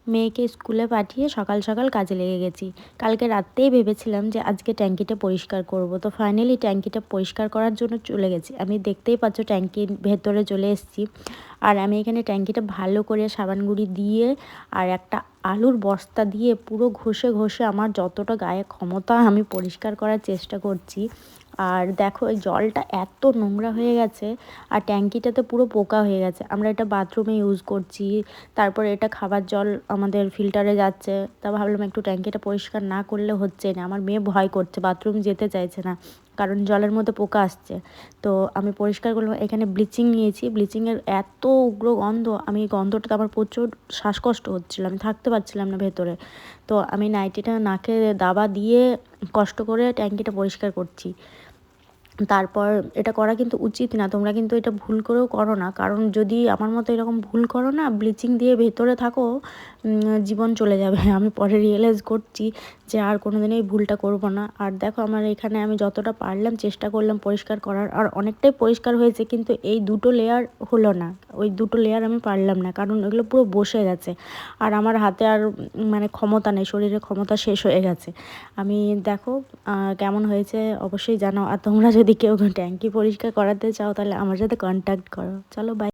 মেয়েকে স্কুলে পাঠিয়ে সকাল সকাল কাজে লেগে গেছি। কালকে রাত্রেই ভেবেছিলাম যে আজকে ট্যাঙ্কিটা পরিষ্কার করব, তো ফাইনালি ট্যাঙ্কিটা পরিষ্কার করার জন্য চলে গেছি। আমি দেখতেই পাচ্ছ ট্যাঙ্কির ভেতরে চলে এসেছি। আর আমি এখানে ট্যাঙ্কিটা ভালো করে সাবান গুঁড়ি দিয়ে আর একটা আলুর বস্তা দিয়ে পুরো ঘষে ঘষে আমার যতটা গায়ে ক্ষমতা আমি পরিষ্কার করার চেষ্টা করছি। আর দেখো এই জলটা এত নোংরা হয়ে গেছে আর ট্যাঙ্কিটাতে পুরো পোকা হয়ে গেছে। আমরা এটা বাথরুমে ইউজ করছি, তারপরে এটা খাবার জল আমাদের ফিল্টারে যাচ্ছে। তা ভাবলাম একটু ট্যাঙ্কিটা পরিষ্কার না করলে হচ্ছে না। আমার মেয়ে ভয় করছে, বাথরুম যেতে চাইছে না, কারণ জলের মধ্যে পোকা আসছে। তো আমি পরিষ্কার করলাম। এখানে ব্লিচিং নিয়েছি, ব্লিচিংয়ের এত উগ্র গন্ধ, আমি গন্ধটাতে আমার প্রচুর শ্বাসকষ্ট হচ্ছিলো, আমি থাকতে পারছিলাম না ভেতরে। তো আমি নাইটিটা নাকে দাবা দিয়ে কষ্ট করে ট্যাঙ্কিটা পরিষ্কার করছি। তারপর এটা করা কিন্তু উচিত না, তোমরা কিন্তু এটা ভুল করেও করো না, কারণ যদি আমার মতো এরকম ভুল করো না, ব্লিচিং দিয়ে ভেতরে থাকো, জীবন চলে যাবে। আমি পরে রিয়েলাইজ করছি যে আর কোনো দিন এই ভুলটা করবো না। আর দেখো আমার এখানে আমি যতটা পারলাম চেষ্টা করলাম পরিষ্কার করার, আর অনেকটাই পরিষ্কার হয়েছে, কিন্তু এই দুটো লেয়ার হলো না, ওই দুটো লেয়ার আমি পারলাম না, কারণ ওগুলো পুরো বসে গেছে। আর আমার হাতে আর মানে ক্ষমতা নেই, শরীরে ক্ষমতা শেষ হয়ে গেছে। আমি দেখো কেমন হয়েছে অবশ্যই জানাও। আর তোমরা যদি কেউ ট্যাঙ্কি পরিষ্কার করাতে চাও তাহলে আমার সাথে কন্ট্যাক্ট করো। চলো বাই।